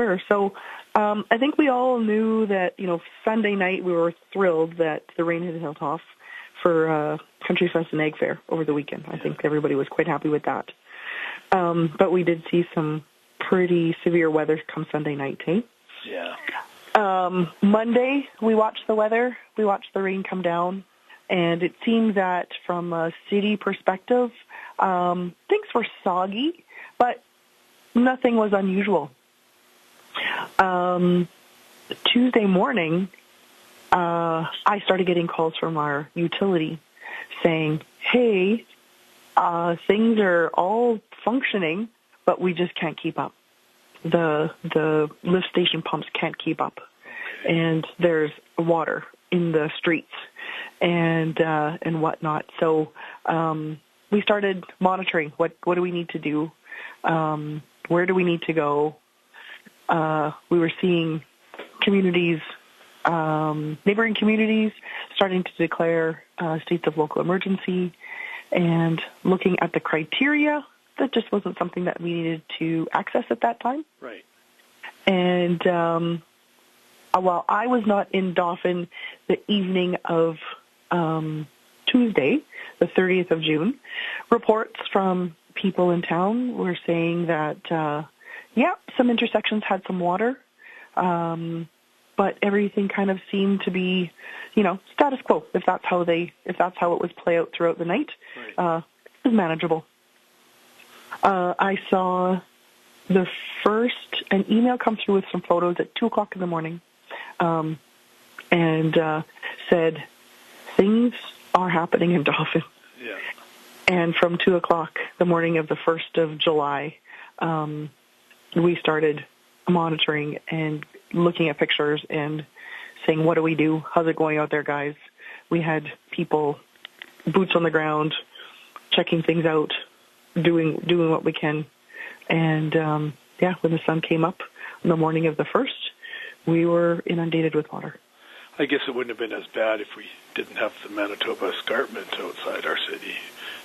Sure. So I think we all knew that, Sunday night we were thrilled that the rain had held off for Country Fest and Egg Fair over the weekend. I think everybody was quite happy with that. But we did see some pretty severe weather come Sunday night, eh? Yeah. Monday, we watched the weather. We watched the rain come down. And it seemed that from a city perspective, things were soggy, but nothing was unusual. Tuesday morning, I started getting calls from our utility saying, hey, things are all functioning, but we just can't keep up. The lift station pumps can't keep up. And there's water in the streets and whatnot. So we started monitoring what do we need to do, where do we need to go. We were seeing communities, neighboring communities, starting to declare states of local emergency, and looking at the criteria. That just wasn't something that we needed to access at that time. Right. And while I was not in Dauphin the evening of Tuesday, the 30th of June, reports from people in town were saying that, some intersections had some water, but everything kind of seemed to be, status quo. If that's how it was play out throughout the night, right. It was manageable. I saw an email come through with some photos at 2:00 in the morning, and said things are happening in Dauphin. Yeah. And from 2:00 the morning of the 1st of July, we started monitoring and looking at pictures and saying, what do we do? How's it going out there, guys? We had people, boots on the ground, checking things out, doing what we can. And, when the sun came up on the morning of the 1st, we were inundated with water. I guess it wouldn't have been as bad if we didn't have the Manitoba escarpment outside our city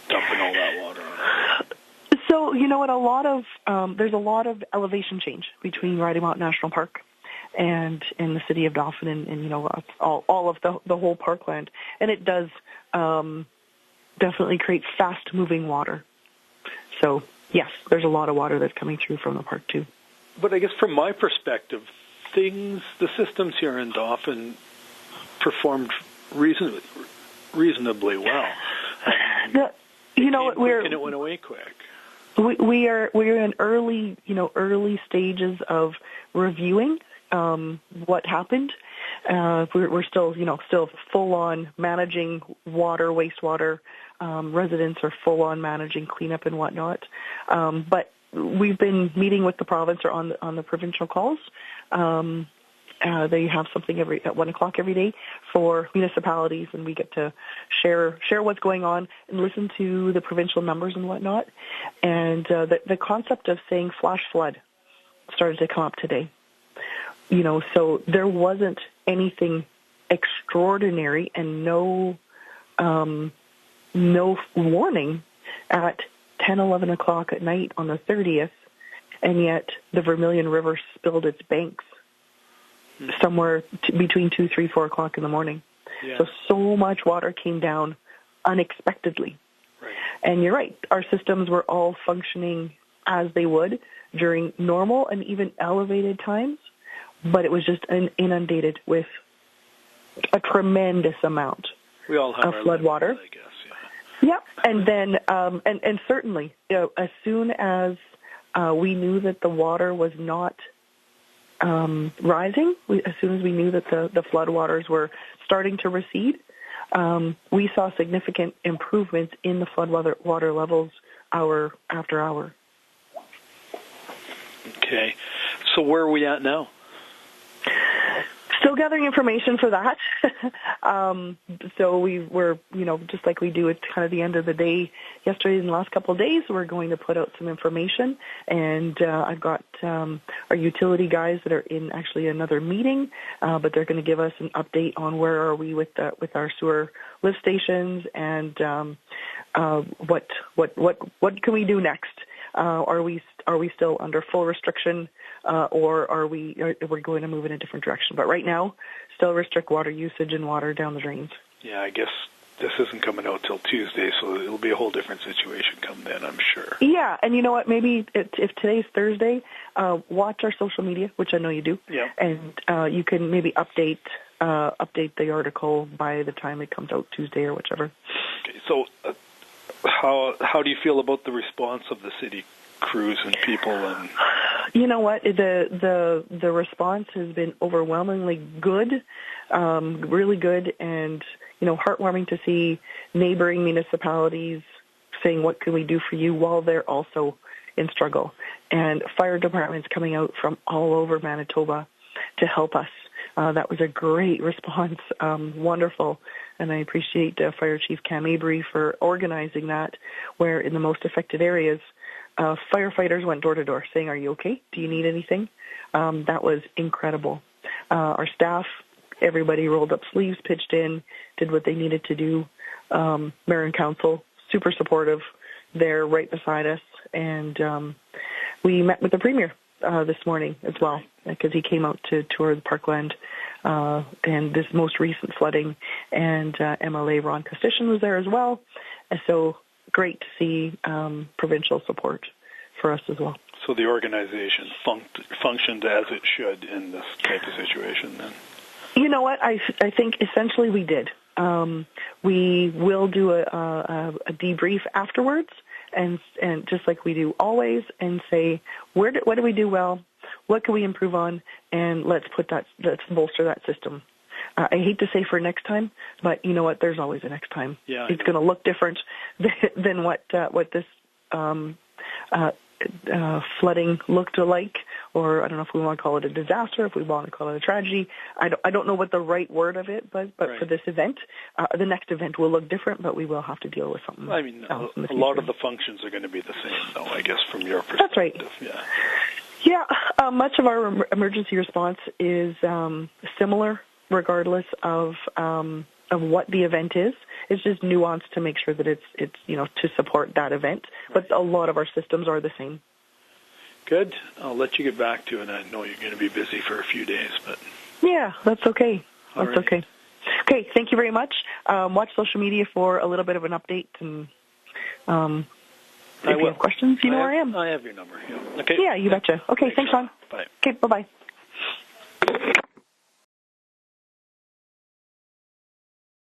dumping all that water on us. So, you know what, there's a lot of elevation change between Riding Mountain National Park and in the city of Dauphin and all of the whole parkland. And it does definitely create fast-moving water. So, yes, there's a lot of water that's coming through from the park, too. But I guess from my perspective, the systems here in Dauphin performed reasonably well. It went away quick. We're in early stages of reviewing what happened. We're still full on managing water, wastewater. Residents are full on managing cleanup and whatnot. But we've been meeting with the province or on the provincial calls. They have something at 1:00 every day for municipalities, and we get to share what's going on and listen to the provincial numbers and whatnot. And the concept of saying flash flood started to come up today. So there wasn't anything extraordinary and no warning at 10, 11 o'clock at night on the 30th, and yet the Vermilion River spilled its banks somewhere between 2, 3, 4 o'clock in the morning. Yeah. So much water came down unexpectedly. Right. And you're right, our systems were all functioning as they would during normal and even elevated times, but it was just inundated with a tremendous amount of flood water. I guess, yeah. Yep. And then, and certainly, as soon as we knew that the water was not rising, as soon as we knew that the floodwaters were starting to recede, we saw significant improvements in the water levels hour after hour. Okay. So where are we at now? Still gathering information for that. So we were, just like we do at kind of the end of the day yesterday and the last couple of days, we're going to put out some information. And I've got our utility guys that are in actually another meeting, but they're going to give us an update on where are we with our sewer lift stations and what can we do next. Are we still under full restriction or are we going to move in a different direction? But right now, still restrict water usage and water down the drains. Yeah, I guess this isn't coming out till Tuesday, so it'll be a whole different situation come then, I'm sure. Yeah, and you know what? Maybe if today's Thursday, watch our social media, which I know you do, yeah. And you can maybe update the article by the time it comes out Tuesday or whichever. Okay, so how do you feel about the response of the city crews and people? And you know what? The response has been overwhelmingly good, really good, and heartwarming to see neighboring municipalities saying, what can we do for you, while they're also in struggle. And fire departments coming out from all over Manitoba to help us. That was a great response, wonderful. And I appreciate Fire Chief Cam Avery for organizing that, where in the most affected areas, firefighters went door to door saying, are you okay? Do you need anything? That was incredible. Our staff, everybody rolled up sleeves, pitched in, did what they needed to do. Mayor and council, super supportive. They're right beside us. And we met with the Premier this morning as well, because he came out to tour the parkland and this most recent flooding. And MLA Ron Costician was there as well. And so great to see provincial support for us as well. So the organization functioned as it should in this type of situation then? You know what? I think essentially we did. We will do a debrief afterwards, and just like we do always, and say what do we do well, what can we improve on, and let's bolster that system. I hate to say for next time, but you know what? There's always a next time. Yeah, it's going to look different than what this flooding looked like, or I don't know if we want to call it a disaster, if we want to call it a tragedy. I don't know what the right word of it, but right. For this event, the next event will look different, but we will have to deal with something. I mean, a lot of the functions are going to be the same, though, I guess, from your perspective. That's right. Yeah. Yeah, much of our emergency response is similar, regardless of what the event is. It's just nuanced to make sure that it's to support that event. But a lot of our systems are the same. Good. I'll let you get back to it. I know you're going to be busy for a few days, but yeah, that's okay. That's Alrighty. Okay. Okay, thank you very much. Watch social media for a little bit of an update, and if you have questions, you know where I am. I have your number. Yeah. Okay. Yeah, you betcha. Okay, thanks, Sean. Bye. Okay, bye-bye.